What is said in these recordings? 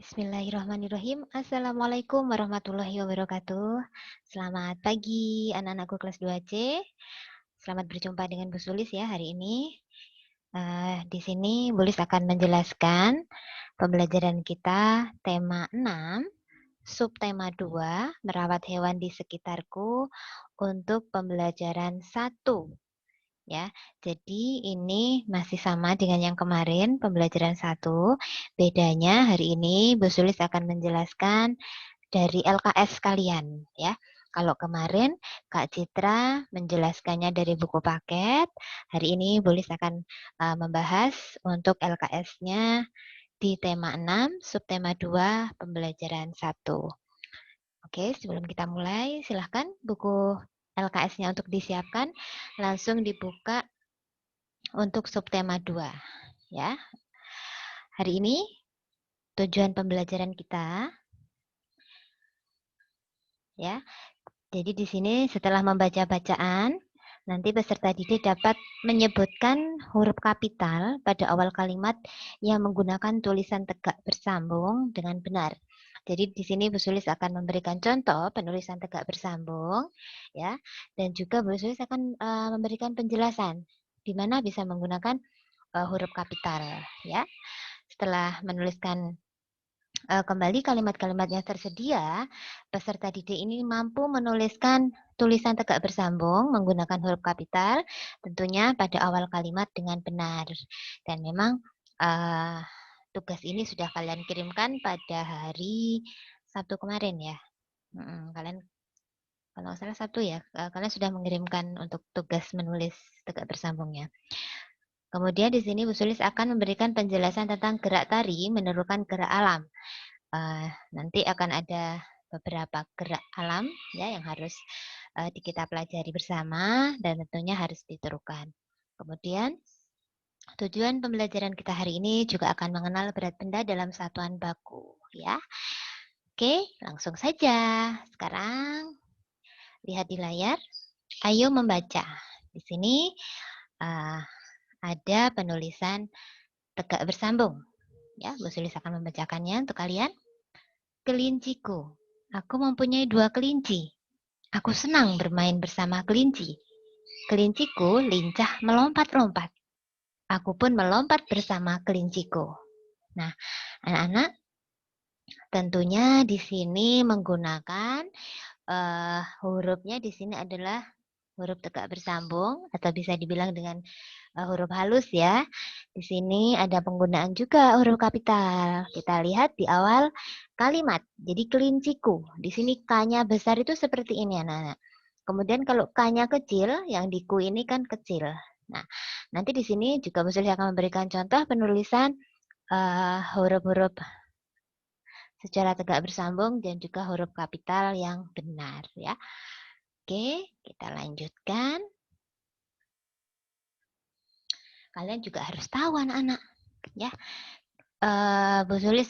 Bismillahirrahmanirrahim. Assalamualaikum warahmatullahi wabarakatuh. Selamat pagi anak-anakku kelas 2C. Selamat berjumpa dengan Bu Sulis ya hari ini. Di sini Bu Sulis akan menjelaskan pembelajaran kita tema 6, subtema 2, merawat hewan di sekitarku untuk pembelajaran 1. Ya, jadi ini masih sama dengan yang kemarin pembelajaran 1. Bedanya hari ini Bu Sulis akan menjelaskan dari LKS kalian ya. Kalau kemarin Kak Citra menjelaskannya dari buku paket, hari ini Bu Sulis akan membahas untuk LKS-nya di tema 6, subtema 2, pembelajaran 1. Oke, sebelum kita mulai, silahkan buku LKS-nya untuk disiapkan, langsung dibuka untuk subtema 2 ya. Hari ini tujuan pembelajaran kita ya. Jadi di sini setelah membaca bacaan, nanti peserta didik dapat menyebutkan huruf kapital pada awal kalimat yang menggunakan tulisan tegak bersambung dengan benar. Jadi di sini Bu Sulis akan memberikan contoh penulisan tegak bersambung ya, dan juga Bu Sulis akan memberikan penjelasan di mana bisa menggunakan huruf kapital ya. Setelah menuliskan kembali kalimat-kalimat yang tersedia, peserta didik ini mampu menuliskan tulisan tegak bersambung menggunakan huruf kapital, tentunya pada awal kalimat dengan benar. Dan memang tugas ini sudah kalian kirimkan pada hari Sabtu kemarin ya. Kalian kalau nggak salah Sabtu ya, kalian sudah mengirimkan untuk tugas menulis tegak bersambungnya. Kemudian di sini Bu Sulis akan memberikan penjelasan tentang gerak tari menirukan gerak alam. Nanti akan ada beberapa gerak alam ya yang harus kita pelajari bersama dan tentunya harus ditirukan. Kemudian tujuan pembelajaran kita hari ini juga akan mengenal berat benda dalam satuan baku ya. Oke, langsung saja. Sekarang lihat di layar. Ayo membaca. Di sini ada penulisan tegak bersambung. Ya, Bu Sulis akan membacakannya untuk kalian. Kelinciku. Aku mempunyai 2 kelinci. Aku senang bermain bersama kelinci. Kelinciku lincah melompat-lompat. Aku pun melompat bersama kelinciku. Nah, anak-anak, tentunya di sini menggunakan hurufnya di sini adalah huruf tegak bersambung atau bisa dibilang dengan huruf halus ya. Di sini ada penggunaan juga huruf kapital. Kita lihat di awal kalimat. Jadi kelinciku. Di sini K-nya besar itu seperti ini anak-anak. Kemudian kalau K-nya kecil, yang di ku ini kan kecil. Nah, nanti di sini juga Bu Sulis akan memberikan contoh penulisan huruf-huruf secara tegak bersambung dan juga huruf kapital yang benar ya. Oke, kita lanjutkan. Kalian juga harus tahu anak-anak ya. Bu Sulis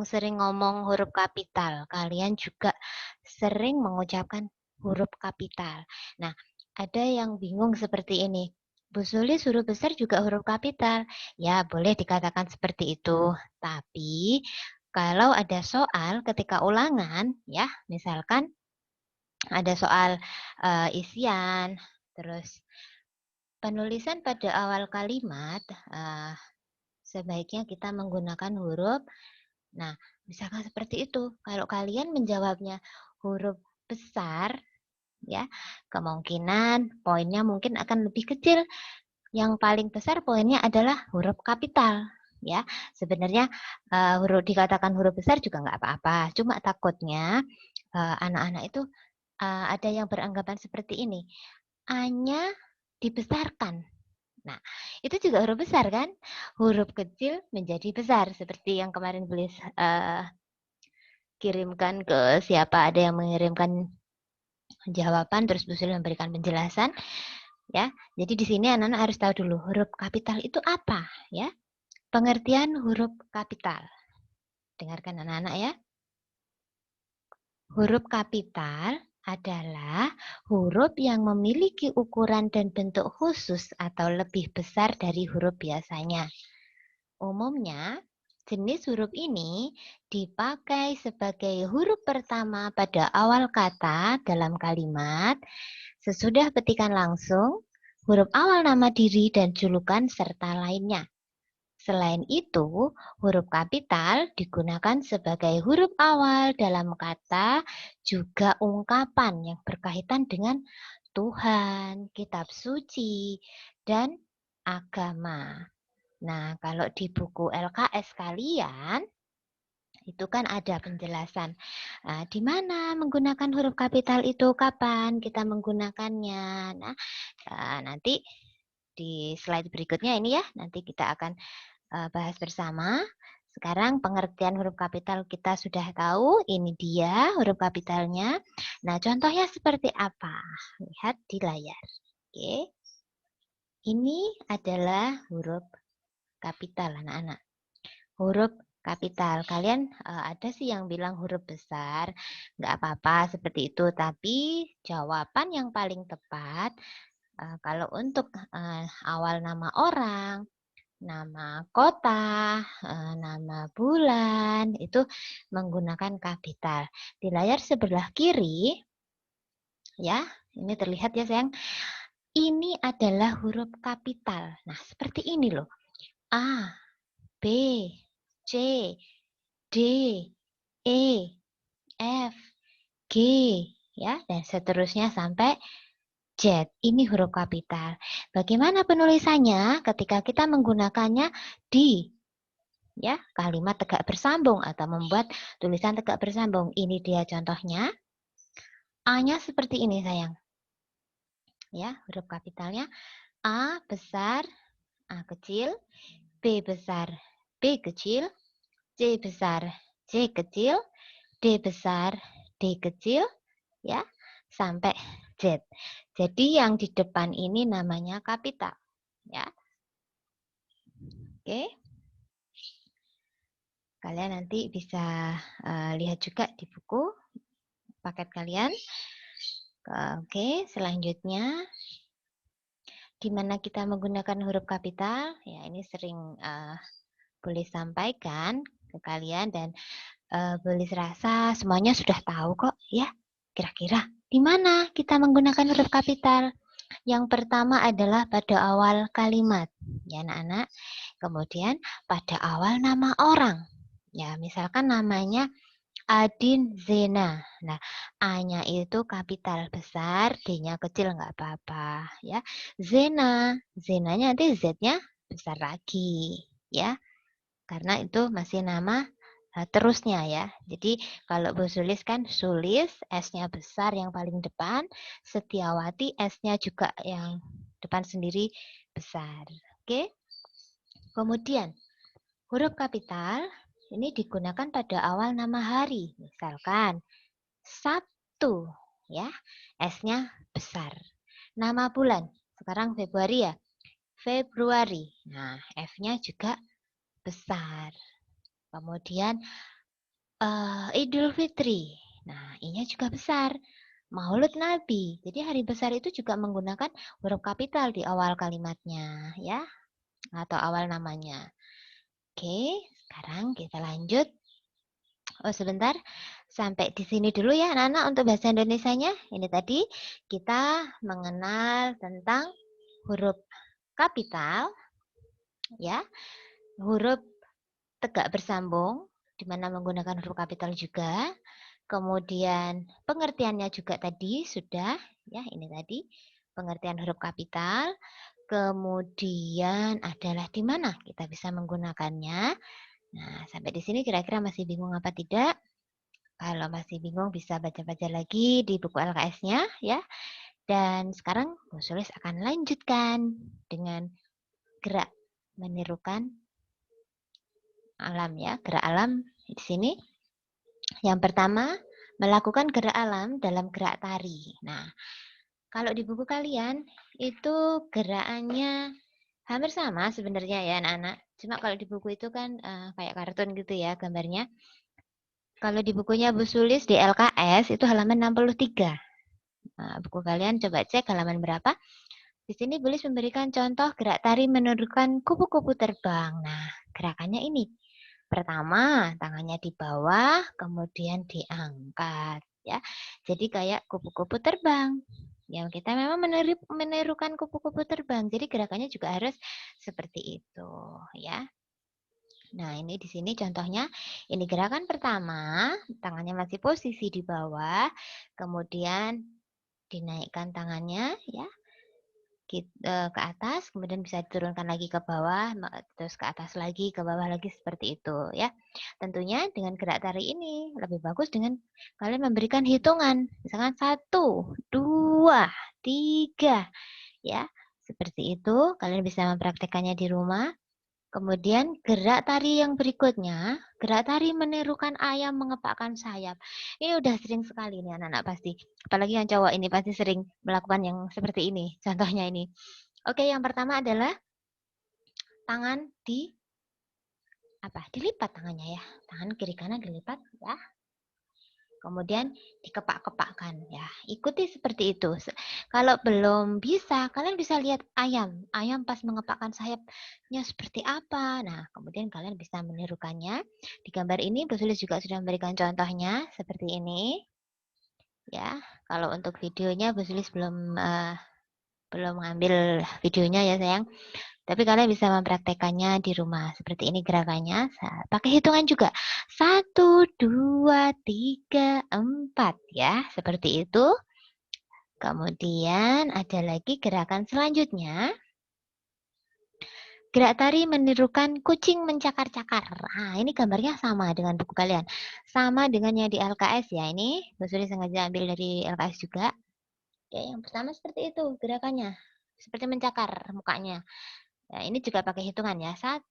sering ngomong huruf kapital. Kalian juga sering mengucapkan huruf kapital. Nah, ada yang bingung seperti ini. Bu Sulis huruf besar juga huruf kapital. Ya, boleh dikatakan seperti itu. Tapi kalau ada soal ketika ulangan, ya, misalkan ada soal isian, terus penulisan pada awal kalimat, sebaiknya kita menggunakan huruf. Nah, misalkan seperti itu. Kalau kalian menjawabnya huruf besar, ya, kemungkinan poinnya mungkin akan lebih kecil. Yang paling besar poinnya adalah huruf kapital. Ya, sebenarnya huruf dikatakan huruf besar juga nggak apa-apa. Cuma takutnya anak-anak itu ada yang beranggapan seperti ini. A-nya dibesarkan. Nah, itu juga huruf besar kan? Huruf kecil menjadi besar seperti yang kemarin beli kirimkan ke siapa ada yang mengirimkan jawaban terus Bu Sulis memberikan penjelasan ya. Jadi di sini anak-anak harus tahu dulu huruf kapital itu apa ya. Pengertian huruf kapital. Dengarkan anak-anak ya. Huruf kapital adalah huruf yang memiliki ukuran dan bentuk khusus atau lebih besar dari huruf biasanya. Umumnya Jenis huruf ini dipakai sebagai huruf pertama pada awal kata dalam kalimat, sesudah petikan langsung, huruf awal nama diri dan julukan serta lainnya. Selain itu, huruf kapital digunakan sebagai huruf awal dalam kata, juga ungkapan yang berkaitan dengan Tuhan, kitab suci, dan agama. Nah, kalau di buku LKS kalian, itu kan ada penjelasan di mana menggunakan huruf kapital itu, kapan kita menggunakannya. Nah, nanti di slide berikutnya ini ya, nanti kita akan bahas bersama. Sekarang pengertian huruf kapital kita sudah tahu, ini dia huruf kapitalnya. Nah, contohnya seperti apa? Lihat di layar. Oke. Ini adalah huruf kapital, anak-anak. Huruf kapital. Kalian ada sih yang bilang huruf besar, nggak apa-apa seperti itu. Tapi jawaban yang paling tepat, kalau untuk awal nama orang, nama kota, nama bulan, itu menggunakan kapital. Di layar sebelah kiri, ya, ini terlihat ya sayang, ini adalah huruf kapital. Nah, seperti ini loh. A, B, C, D, E, F, G, ya, dan seterusnya sampai Z. Ini huruf kapital. Bagaimana penulisannya ketika kita menggunakannya di kalimat tegak bersambung atau membuat tulisan tegak bersambung? Ini dia contohnya. A-nya seperti ini sayang. Ya, huruf kapitalnya A besar, A kecil, B besar, B kecil, C besar, C kecil, D besar, D kecil, ya, sampai Z. Jadi yang di depan ini namanya kapital, ya. Oke. Kalian nanti bisa lihat juga di buku paket kalian. Oke, selanjutnya di mana kita menggunakan huruf kapital, ya ini sering boleh sampaikan ke kalian dan boleh serasa semuanya sudah tahu kok ya. Kira-kira di mana kita menggunakan huruf kapital? Yang pertama adalah pada awal kalimat, ya anak-anak. Kemudian pada awal nama orang. Ya, misalkan namanya Adin Zena. Nah, A-nya itu kapital besar, D-nya kecil nggak apa-apa, ya. Zena, Zena-nya nanti Z-nya besar lagi, ya. Karena itu masih nama terusnya ya. Jadi kalau Bu Sulis kan Sulis, S-nya besar yang paling depan, Setiawati S-nya juga yang depan sendiri besar. Oke. Kemudian huruf kapital ini digunakan pada awal nama hari. Misalkan Sabtu, ya. S-nya besar. Nama bulan, sekarang Februari ya. Februari. Nah, F-nya juga besar. Kemudian Idul Fitri. Nah, I-nya juga besar. Maulud Nabi. Jadi hari besar itu juga menggunakan huruf kapital di awal kalimatnya, ya, atau awal namanya. Oke, sekarang kita lanjut. Oh, sebentar. Sampai di sini dulu ya, anak-anak, untuk bahasa Indonesianya. Ini tadi kita mengenal tentang huruf kapital, ya, huruf tegak bersambung, di mana menggunakan huruf kapital juga. Kemudian pengertiannya juga tadi sudah, ya, ini tadi pengertian huruf kapital. Kemudian adalah di mana kita bisa menggunakannya. Nah, sampai di sini kira-kira masih bingung apa tidak? Kalau masih bingung bisa baca-baca lagi di buku LKS-nya ya. Dan sekarang Bu Sulis akan lanjutkan dengan gerak menirukan alam ya. Gerak alam di sini. Yang pertama, melakukan gerak alam dalam gerak tari. Nah, kalau di buku kalian itu gerakannya hampir sama sebenarnya ya anak-anak. Cuma kalau di buku itu kan kayak kartun gitu ya gambarnya. Kalau di bukunya Bu Sulis di LKS itu halaman 63. Nah, buku kalian coba cek halaman berapa. Di sini Bu Sulis memberikan contoh gerak tari menurunkan kupu-kupu terbang. Nah, gerakannya ini. Pertama, tangannya di bawah, kemudian diangkat. Ya, jadi kayak kupu-kupu terbang. Yang kita memang menirukan kupu-kupu terbang. Jadi gerakannya juga harus seperti itu, ya. Nah, ini di sini contohnya, ini gerakan pertama, tangannya masih posisi di bawah, kemudian dinaikkan tangannya, ya, ke atas, kemudian bisa diturunkan lagi ke bawah, terus ke atas lagi, ke bawah lagi, seperti itu, ya. Tentunya dengan gerak tari ini lebih bagus dengan kalian memberikan hitungan, misalkan 1, 2, 3, ya, seperti itu. Kalian bisa mempraktekannya di rumah. Kemudian gerak tari yang berikutnya, gerak tari menirukan ayam mengepakkan sayap. Ini udah sering sekali nih anak-anak pasti. Apalagi yang cowok ini pasti sering melakukan yang seperti ini. Contohnya ini. Oke, yang pertama adalah tangan dilipat tangannya ya. Tangan kiri kanan dilipat ya. Kemudian dikepak-kepakkan ya. Ikuti seperti itu. Kalau belum bisa, kalian bisa lihat ayam. Ayam pas mengepakkan sayapnya seperti apa. Nah, kemudian kalian bisa menirukannya. Di gambar ini Bu Sulis juga sudah memberikan contohnya seperti ini. Ya, kalau untuk videonya Bu Sulis belum ngambil videonya ya sayang. Tapi kalian bisa mempraktekannya di rumah. Seperti ini gerakannya. Pakai hitungan juga. 1, 2, 3, 4 ya. Seperti itu. Kemudian ada lagi gerakan selanjutnya. Gerak tari menirukan kucing mencakar-cakar. Nah, ini gambarnya sama dengan buku kalian. Sama dengan yang di LKS ya. Ini Bu Suri sengaja ambil dari LKS juga. Ya, yang pertama seperti itu gerakannya. Seperti mencakar mukanya. Nah, ini juga pakai hitungan ya. 1,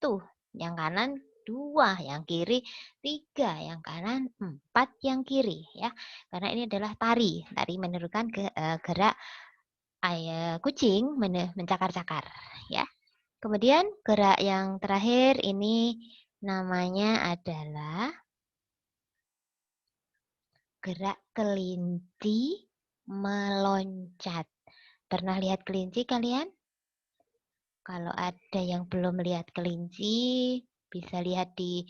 yang kanan 2, yang kiri 3, yang kanan 4, yang kiri ya. Karena ini adalah tari. Tari menirukan gerak kucing mencakar-cakar ya. Kemudian gerak yang terakhir ini namanya adalah gerak kelinci meloncat. Pernah lihat kelinci kalian? Kalau ada yang belum melihat kelinci, bisa lihat di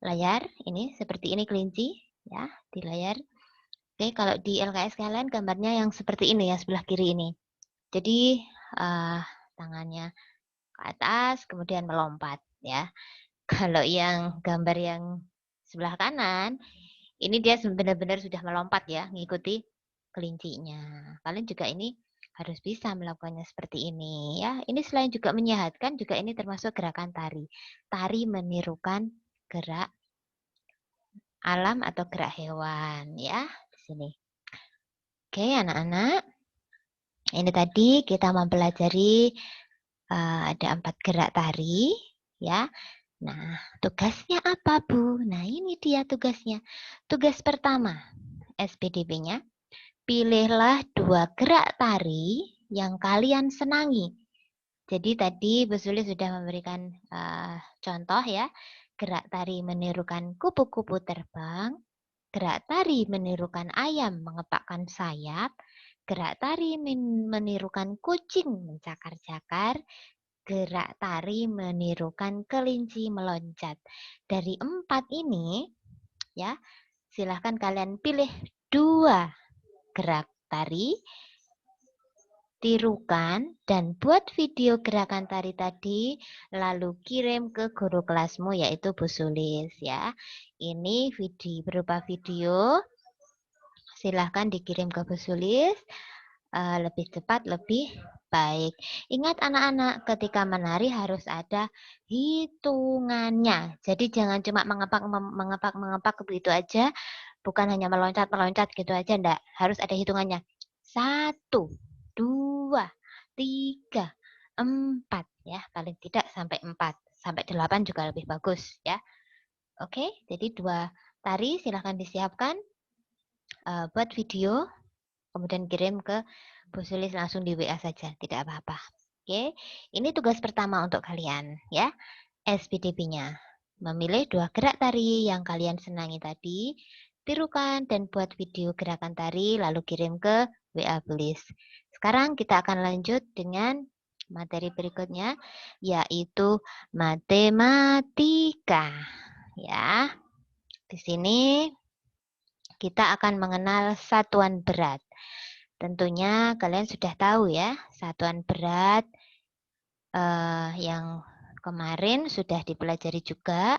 layar. Ini seperti ini kelinci, ya, di layar. Oke, kalau di LKS kalian gambarnya yang seperti ini ya, sebelah kiri ini. Jadi tangannya ke atas, kemudian melompat, ya. Kalau yang gambar yang sebelah kanan, ini dia benar-benar sudah melompat ya, mengikuti kelincinya. Kalian juga ini harus bisa melakukannya seperti ini ya. Ini selain juga menyehatkan, juga ini termasuk gerakan tari. Tari menirukan gerak alam atau gerak hewan ya di sini. Oke, anak-anak. Ini tadi kita mempelajari ada 4 gerak tari ya. Nah, tugasnya apa, Bu? Nah, ini dia tugasnya. Tugas pertama, SPDP-nya, pilihlah 2 gerak tari yang kalian senangi. Jadi tadi Bu Suli sudah memberikan contoh ya, gerak tari menirukan kupu-kupu terbang, gerak tari menirukan ayam mengepakkan sayap, gerak tari menirukan kucing mencakar-cakar, gerak tari menirukan kelinci meloncat. Dari 4 ini, ya, silahkan kalian pilih 2 gerak tari, tirukan, dan buat video gerakan tari tadi, lalu kirim ke guru kelasmu, yaitu Bu Sulis. Ya. Ini berupa video, silahkan dikirim ke Bu Sulis. Lebih cepat, lebih baik. Ingat anak-anak, ketika menari harus ada hitungannya. Jadi jangan cuma mengepak begitu aja, bukan hanya meloncat-meloncat gitu aja, enggak. Harus ada hitungannya. 1, 2, 3, 4 ya, paling tidak sampai 4. Sampai 8 juga lebih bagus ya. Oke, jadi 2 tari silahkan disiapkan buat video. Kemudian kirim ke Bu Sulis langsung di WA saja, tidak apa-apa. Oke, ini tugas pertama untuk kalian ya, SPDP-nya. Memilih 2 gerak tari yang kalian senangi tadi, tirukan dan buat video gerakan tari lalu kirim ke WA Bulis. Sekarang kita akan lanjut dengan materi berikutnya, yaitu matematika. ya. Di sini kita akan mengenal satuan berat. Tentunya kalian sudah tahu ya, satuan berat yang kemarin sudah dipelajari juga.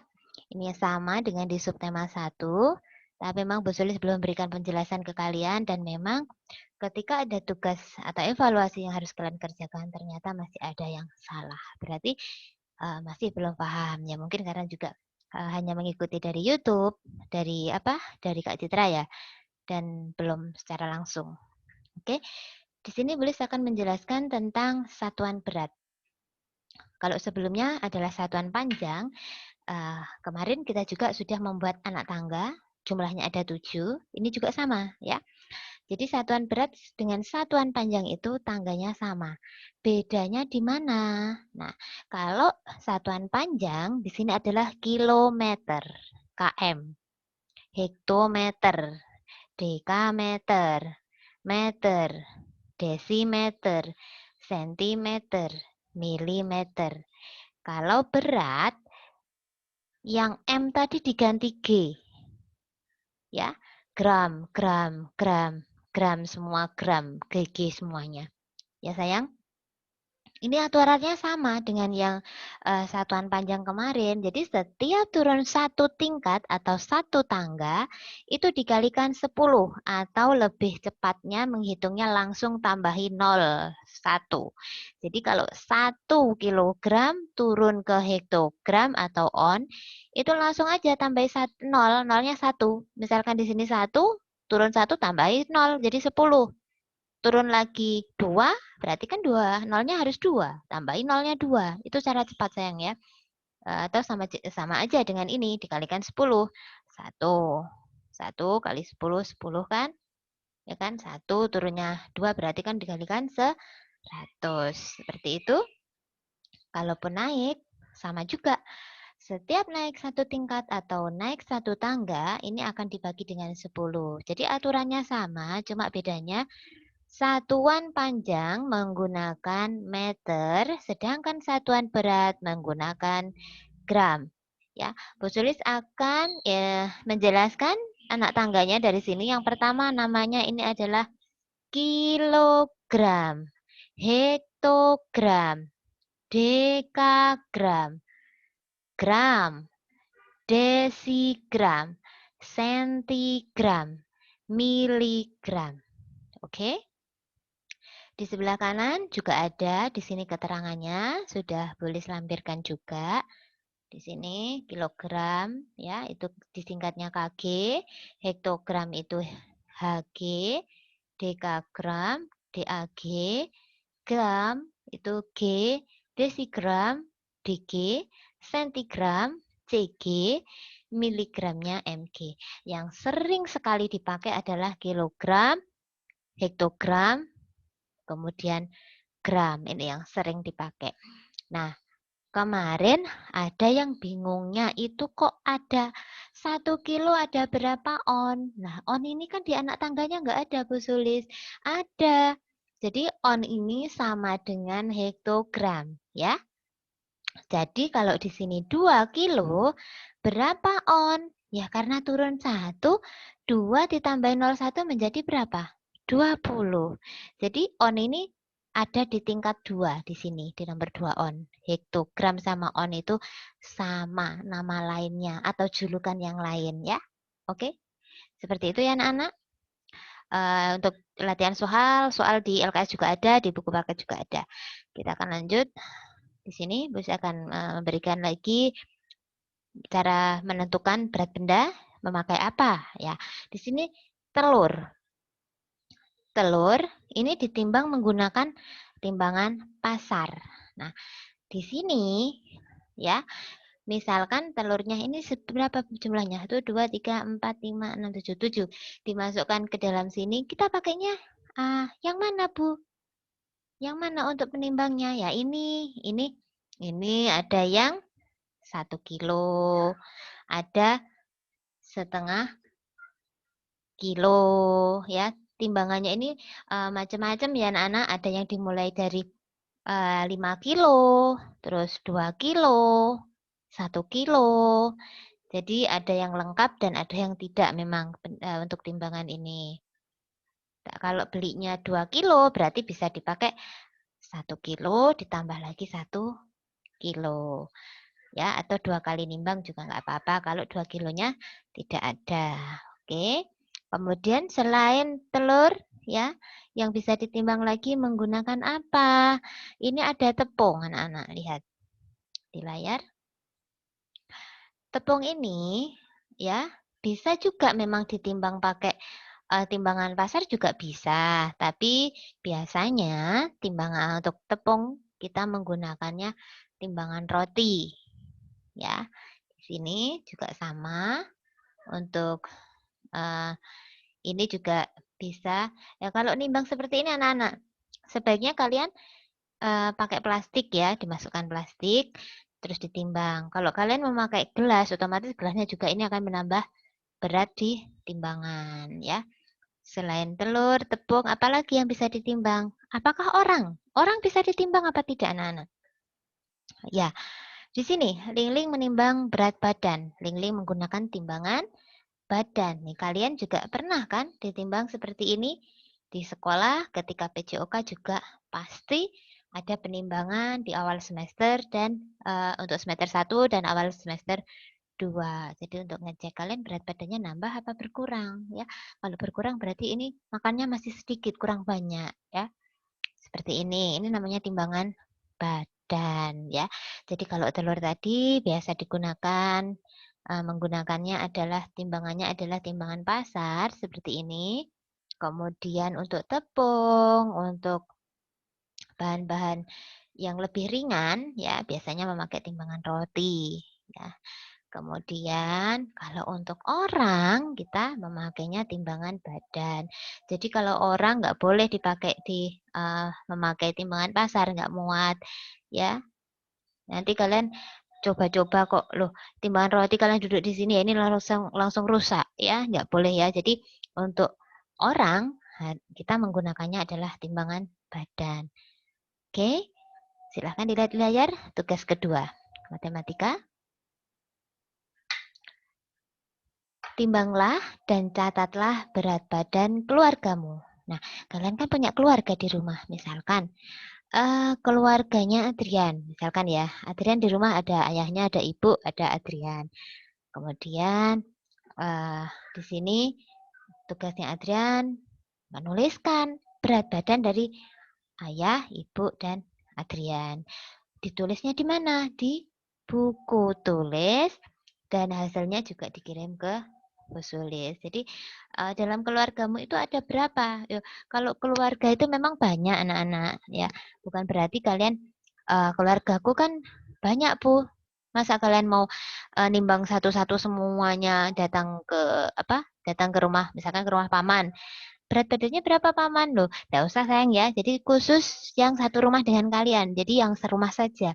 Ini sama dengan di subtema 1, tapi memang Bu Sulis belum berikan penjelasan ke kalian, dan memang ketika ada tugas atau evaluasi yang harus kalian kerjakan, ternyata masih ada yang salah. Berarti masih belum paham. Ya mungkin karena juga hanya mengikuti dari YouTube, dari Kak Citra ya, dan belum secara langsung. Oke, di sini Bulis akan menjelaskan tentang satuan berat. Kalau sebelumnya adalah satuan panjang, kemarin kita juga sudah membuat anak tangga, jumlahnya ada 7, ini juga sama ya. Jadi satuan berat dengan satuan panjang itu tangganya sama. Bedanya di mana? Nah, kalau satuan panjang di sini adalah kilometer, km, hektometer, dekameter, meter, desimeter, sentimeter, milimeter. Kalau berat, yang M tadi diganti G. Ya, gram, gram, gram, gram semua, gram, GG semuanya. Ya sayang? Ini aturannya sama dengan yang satuan panjang kemarin. Jadi setiap turun satu tingkat atau satu tangga, itu dikalikan 10 atau lebih cepatnya menghitungnya langsung tambahi 0, 1. Jadi kalau 1 kilogram turun ke hektogram atau on, itu langsung aja tambahi 0, nolnya 1. Misalkan di sini 1, turun 1 tambahi 0, jadi 10. Turun lagi 2, berarti kan 2. Nolnya harus 2. Tambahin nolnya 2. Itu cara cepat sayang ya. Atau sama aja dengan ini. Dikalikan 10. 1. 1 kali 10, 10 kan? Ya kan? 1 turunnya 2 berarti kan dikalikan 100. Seperti itu. Kalaupun naik, sama juga. Setiap naik satu tingkat atau naik satu tangga, ini akan dibagi dengan 10. Jadi aturannya sama, cuma bedanya satuan panjang menggunakan meter, sedangkan satuan berat menggunakan gram. Ya, Bu Sulis akan menjelaskan anak tangganya dari sini. Yang pertama namanya ini adalah kilogram, hektogram, dekagram, gram, desigram, sentigram, miligram. Oke? Di sebelah kanan juga ada, di sini keterangannya sudah boleh lampirkan juga. Di sini kilogram, ya itu disingkatnya kg, hektogram itu hg, dekagram, dag, gram itu g, desigram, dg, sentigram, cg, miligramnya mg. Yang sering sekali dipakai adalah kilogram, hektogram, kemudian gram, ini yang sering dipakai. Nah, kemarin ada yang bingungnya itu kok ada 1 kilo ada berapa on. Nah, on ini kan di anak tangganya nggak ada, Bu Sulis. Ada. Jadi on ini sama dengan hektogram, ya. Jadi kalau di sini 2 kilo, berapa on? Ya karena turun 1, 2 ditambah 0,1 menjadi berapa? 20. Jadi on ini ada di tingkat 2 di sini, di nomor 2 on. Hektogram sama on itu sama nama lainnya atau julukan yang lain ya. Oke, seperti itu ya anak-anak. Untuk latihan soal di LKS juga ada, di buku paket juga ada. Kita akan lanjut. Di sini Bu akan memberikan lagi cara menentukan berat benda memakai apa ya. Di sini telur. Telur ini ditimbang menggunakan timbangan pasar. Nah, di sini ya, misalkan telurnya ini berapa jumlahnya? 1, 2, 3, 4, 5, 6, 7, 7. Dimasukkan ke dalam sini, kita pakainya yang mana, Bu? Yang mana untuk penimbangnya? Ya ini ada yang 1 kilo, ada setengah kilo ya. Timbangannya ini macam-macam ya anak-anak. Ada yang dimulai dari 5 kilo, terus 2 kilo, 1 kilo, Jadi ada yang lengkap dan ada yang tidak memang untuk timbangan ini. Nah, kalau belinya 2 kilo berarti bisa dipakai 1 kilo ditambah lagi 1 kilo. Ya, atau 2 kali nimbang juga nggak apa-apa kalau 2 kilonya tidak ada. Oke. Kemudian selain telur ya, yang bisa ditimbang lagi menggunakan apa? Ini ada tepung, anak-anak lihat di layar. Tepung ini ya bisa juga memang ditimbang pakai timbangan pasar juga bisa, tapi biasanya timbangan untuk tepung kita menggunakannya timbangan roti. Ya, di sini juga sama untuk ini juga bisa. Ya, kalau nimbang seperti ini anak-anak, sebaiknya kalian pakai plastik ya, dimasukkan plastik, terus ditimbang. Kalau kalian memakai gelas, otomatis gelasnya juga ini akan menambah berat di timbangan ya. Selain telur, tepung, apalagi yang bisa ditimbang? Apakah orang? Orang bisa ditimbang apa tidak, anak-anak? Ya, di sini Lingling menimbang berat badan. Lingling menggunakan timbangan badan. Nih, kalian juga pernah kan ditimbang seperti ini di sekolah ketika PJOK juga pasti ada penimbangan di awal semester dan untuk semester 1 dan awal semester 2. Jadi untuk ngecek kalian berat badannya nambah apa berkurang ya. Kalau berkurang berarti ini makannya masih sedikit, kurang banyak ya. Seperti ini. Ini namanya timbangan badan ya. Jadi kalau telur tadi biasa digunakan menggunakannya adalah timbangannya adalah timbangan pasar seperti ini. Kemudian untuk tepung, untuk bahan-bahan yang lebih ringan ya biasanya memakai timbangan roti ya. Kemudian kalau untuk orang kita memakainya timbangan badan. Jadi kalau orang nggak boleh dipakai memakai timbangan pasar, nggak muat ya. Nanti kalian coba-coba kok loh timbangan roti kalian duduk di sini ya ini langsung rusak ya, nggak boleh ya. Jadi untuk orang kita menggunakannya adalah timbangan badan. Oke, silahkan dilihat di layar tugas kedua matematika. Timbanglah dan catatlah berat badan keluargamu. Nah, kalian kan punya keluarga di rumah, misalkan keluarganya Adrian, misalkan ya, Adrian di rumah ada ayahnya, ada ibu, ada Adrian. Kemudian di sini tugasnya Adrian menuliskan berat badan dari ayah, ibu, dan Adrian. Ditulisnya di mana? Di buku tulis dan hasilnya juga dikirim ke Busulis. Jadi dalam keluargamu itu ada berapa? Kalau keluarga itu memang banyak anak-anak ya. Bukan berarti kalian keluargaku kan banyak Bu. Masa kalian mau nimbang satu-satu semuanya datang ke apa? Datang ke rumah, misalkan ke rumah paman. Berat badannya berapa paman loh? Tidak usah sayang ya. Jadi khusus yang satu rumah dengan kalian. Jadi yang serumah saja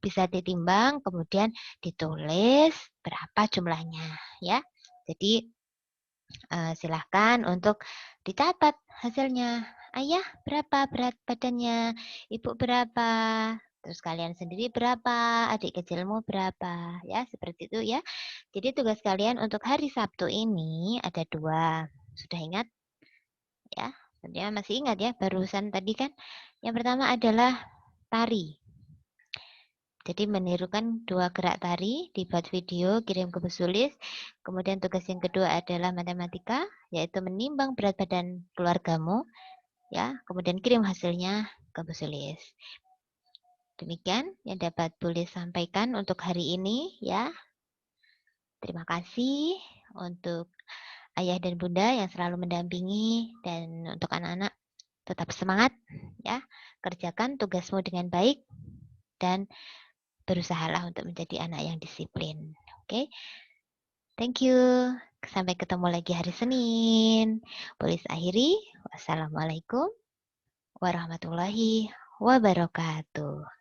bisa ditimbang, kemudian ditulis berapa jumlahnya ya. Jadi silahkan untuk dicatat hasilnya. Ayah berapa berat badannya? Ibu berapa? Terus kalian sendiri berapa? Adik kecilmu berapa? Ya, seperti itu ya. Jadi tugas kalian untuk hari Sabtu ini ada 2. Sudah ingat? Ya, tentunya masih ingat ya barusan tadi kan. Yang pertama adalah tari. Jadi menirukan 2 gerak tari, dibuat video, kirim ke Busulis. Kemudian tugas yang kedua adalah matematika, yaitu menimbang berat badan keluargamu. Ya, kemudian kirim hasilnya ke Busulis. Demikian yang dapat boleh sampaikan untuk hari ini ya. Terima kasih untuk ayah dan bunda yang selalu mendampingi dan untuk anak-anak tetap semangat ya. Kerjakan tugasmu dengan baik dan berusahalah untuk menjadi anak yang disiplin. Oke, thank you. Sampai ketemu lagi hari Senin. Polis akhiri. Wassalamualaikum warahmatullahi wabarakatuh.